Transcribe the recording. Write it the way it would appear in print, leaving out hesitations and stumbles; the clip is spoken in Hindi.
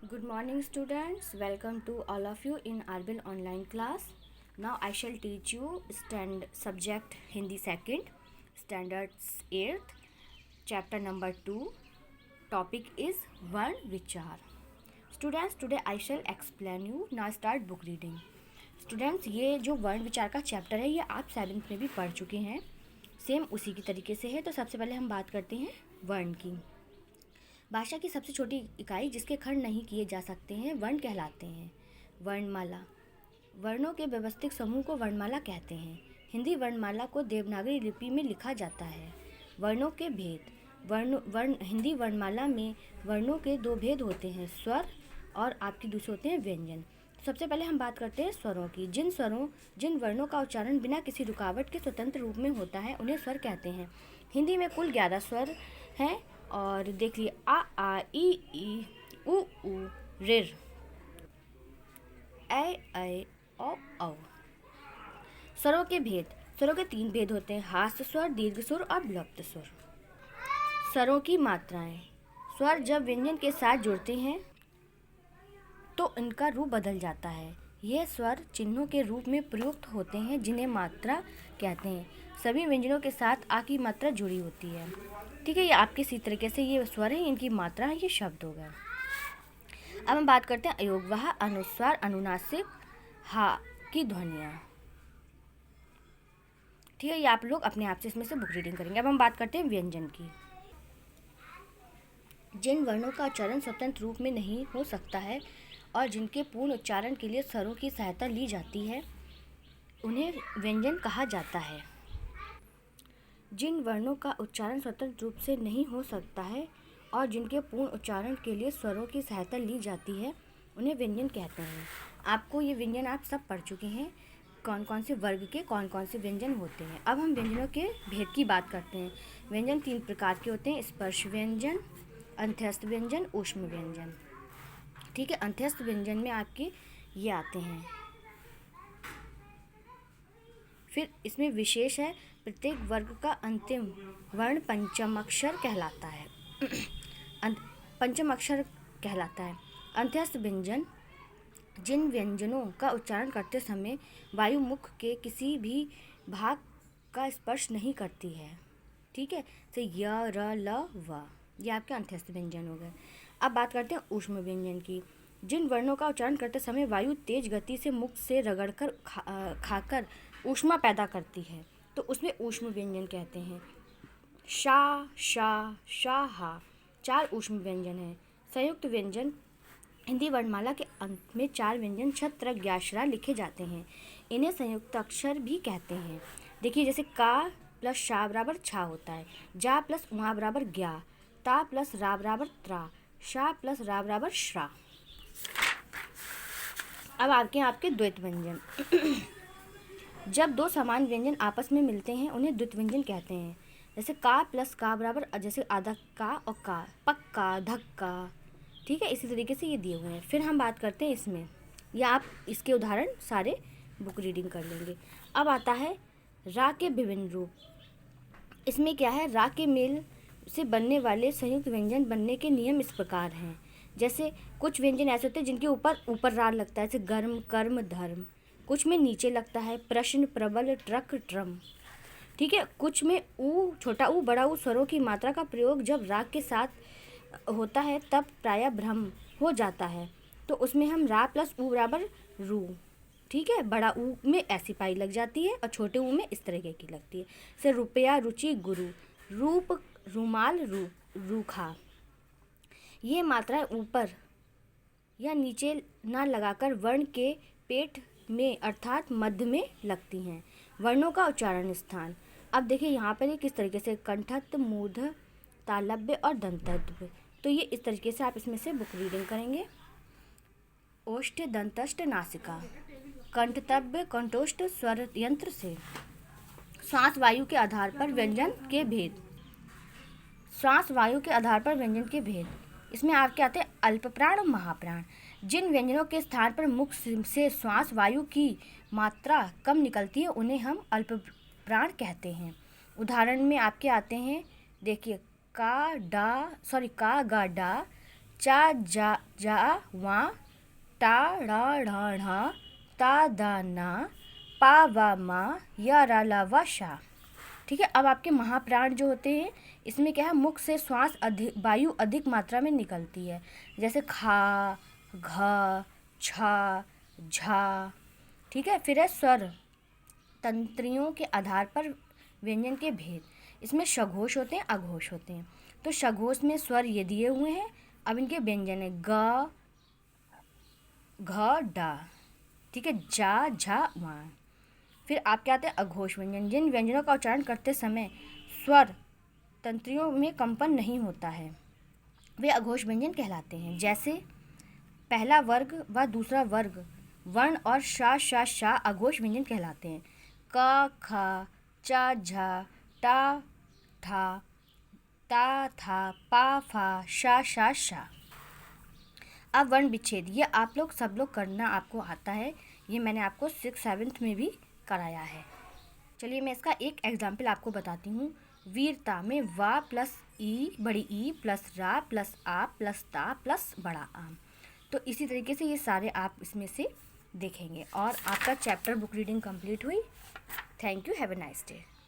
Good morning, students. Welcome to all of you in Arbin online class. Now I shall teach you subject Hindi second, standards 8th, chapter number 2. Topic is Varn Vichar. Students, today I shall explain you. Now start book reading. Students, ये जो वर्ण विचार का चैप्टर है ये आप 7th में भी पढ़ चुके हैं. सेम उसी की तरीके से है. तो सबसे पहले हम बात करते हैं वर्ण की. भाषा की सबसे छोटी इकाई जिसके खंड नहीं किए जा सकते हैं वर्ण कहलाते हैं. वर्णमाला. वर्णों के व्यवस्थित समूह को वर्णमाला कहते हैं. हिंदी वर्णमाला को देवनागरी लिपि में लिखा जाता है. वर्णों के भेद. हिंदी वर्णमाला में वर्णों के दो भेद होते हैं, स्वर और आपके दूसरे होते हैं व्यंजन. सबसे पहले हम बात करते हैं स्वरों की. जिन वर्णों का उच्चारण बिना किसी रुकावट के स्वतंत्र रूप में होता है उन्हें स्वर कहते हैं. हिंदी में कुल 11 स्वर हैं और देख लिए आ ई उ ऋ ऐ औ. स्वरों के भेद. स्वरों के 3 भेद होते हैं, हास्य स्वर, दीर्घ स्वर और प्लुप्त स्वर. स्वरों की मात्राएं. स्वर जब व्यंजन के साथ जुड़ते हैं तो इनका रूप बदल जाता है. यह स्वर चिन्हों के रूप में प्रयुक्त होते हैं जिन्हें मात्रा कहते हैं. सभी व्यंजनों के साथ आ की मात्रा जुड़ी होती है. ठीक है, ये आपके इसी तरीके से ये स्वर है, इनकी मात्रा है, ये शब्द हो गया. अब हम बात करते हैं अयोगवाह, अनुस्वार, अनुनासिक, हा की ध्वनियाँ. ठीक है, ये आप लोग अपने आप से इसमें से बुक रीडिंग करेंगे. अब हम बात करते हैं व्यंजन की. जिन वर्णों का उच्चारण स्वतंत्र रूप में नहीं हो सकता है और जिनके पूर्ण उच्चारण के लिए स्वरों की सहायता ली जाती है उन्हें व्यंजन कहा जाता है. जिन वर्णों का उच्चारण स्वतंत्र रूप से नहीं हो सकता है और जिनके पूर्ण उच्चारण के लिए स्वरों की सहायता ली जाती है उन्हें व्यंजन कहते हैं. आपको ये व्यंजन आप सब पढ़ चुके हैं, कौन कौन से वर्ग के कौन कौन से व्यंजन होते हैं. अब हम व्यंजनों के भेद की बात करते हैं. व्यंजन 3 प्रकार के होते हैं, स्पर्श व्यंजन, अंत्यस्थ व्यंजन, ऊष्म व्यंजन. ठीक है, अंत्यस्थ व्यंजन में आपके ये आते हैं. फिर इसमें विशेष है, प्रत्येक वर्ग का अंतिम वर्ण पंचम अक्षर कहलाता है. पंचम अक्षर कहलाता है. अंत्यस्थ व्यंजन जिन व्यंजनों का उच्चारण करते समय वायु मुख के किसी भी भाग का स्पर्श नहीं करती है. ठीक है, तो य र ल व ये आपके अंत्यस्थ व्यंजन हो गए. अब बात करते हैं ऊष्म व्यंजन की. जिन वर्णों का उच्चारण करते समय वायु तेज गति से मुख से रगड़कर खाकर ऊष्मा पैदा करती है तो उसमें ऊष्म व्यंजन कहते हैं. शा, शा, शा, हा 4 ऊष्म व्यंजन हैं. संयुक्त व्यंजन. हिंदी वर्णमाला के अंत में 4 व्यंजन छत्र ज्ञाश्रा लिखे जाते हैं. इन्हें संयुक्त अक्षर भी कहते हैं. देखिए, जैसे का प्लस शा बराबर छा होता है, जा प्लस उहा बराबर ज्ञा, ता प्लस रा बराबर त्रा, शा प्लस रा बराबर श्रा. अब आपके द्वैत व्यंजन. जब दो समान व्यंजन आपस में मिलते हैं उन्हें द्वैत व्यंजन कहते हैं. जैसे का प्लस का बराबर जैसे आधा का और का, पक्का, धक्का. ठीक है, इसी तरीके से ये दिए हुए हैं. फिर हम बात करते हैं इसमें, या आप इसके उदाहरण सारे बुक रीडिंग कर लेंगे. अब आता है रा के विभिन्न रूप. इसमें क्या है, रा के मेल से बनने वाले संयुक्त व्यंजन बनने के नियम इस प्रकार हैं. जैसे कुछ व्यंजन ऐसे होते हैं जिनके ऊपर रा लगता है, जैसे गर्म, कर्म, धर्म. कुछ में नीचे लगता है, प्रश्न, प्रबल, ट्रक, ट्रम. ठीक है, कुछ में ऊ, छोटा ऊ, बड़ा ऊ स्वरों की मात्रा का प्रयोग जब राग के साथ होता है तब प्रायः भ्रम हो जाता है तो उसमें हम रा प्लस ऊ बराबर रू. ठीक है, बड़ा ऊ में ऐसी पाई लग जाती है और छोटे ऊ में इस तरह की लगती है. जैसे रुपया, रुचि, गुरु, रूप, रुमाल, रूखा. ये मात्राएं ऊपर या नीचे ना लगाकर वर्ण के पेट में अर्थात मध्य में लगती हैं. वर्णों का उच्चारण स्थान. अब देखिए यहाँ पर ये किस तरीके से कंठस्थ, मूर्ध, तालव्य और दंतव्य. तो ये इस तरीके से आप इसमें से बुक रीडिंग करेंगे. ओष्ठ, दंतस्थ, नासिका. कंठतव्य, कंठोष्ठ स्वर यंत्र से. श्वास वायु के आधार पर व्यंजन के भेद. श्वास वायु के आधार पर व्यंजन के भेद. इसमें आपके आते हैं अल्प प्राण और महाप्राण. जिन व्यंजनों के स्थान पर मुख से श्वास वायु की मात्रा कम निकलती है उन्हें हम अल्प प्राण कहते हैं. उदाहरण में आपके आते हैं, देखिए का गा डा, चा जा जा वा, टा रा ढा ढा, ता दा ना, पा वा मा, या रा ला वा शा। ठीक है, अब आपके महाप्राण जो होते हैं इसमें क्या है, मुख से श्वास वायु अधिक मात्रा में निकलती है, जैसे खा, घ, छ, झा। ठीक है, फिर है स्वर तंत्रियों के आधार पर व्यंजन के भेद। इसमें सघोष होते हैं, अघोष होते हैं। तो सघोष में स्वर ये दिए हुए हैं। अब इनके व्यंजन है ग, घ, डा। ठीक है, जा, झा, वा। फिर आपके आते हैं अघोष व्यंजन, जिन व्यंजनों का उच्चारण करते समय स्वर तंत्रियों में कंपन नहीं होता है, वे अघोष व्यंजन कहलाते हैं। जैसे पहला वर्ग व दूसरा वर्ग वर्ण और शा, शा, शा अघोष व्यंजन कहलाते हैं। क, ख, च, झ, टा, ठा, ता, था, पा, फा, शा, शा, शा। अब वर्ण विच्छेद, ये आप लोग सब लोग करना आपको आता है, ये मैंने आपको 6th-7th में भी कराया है। चलिए मैं इसका एक एग्जाम्पल आपको बताती हूँ। वीरता में वा प्लस ई, बड़ी ई प्लस रा प्लस आ प्लस ता प्लस बड़ा आम। तो इसी तरीके से ये सारे आप इसमें से देखेंगे और आपका चैप्टर बुक रीडिंग कंप्लीट हुई। Thank you, have a nice day.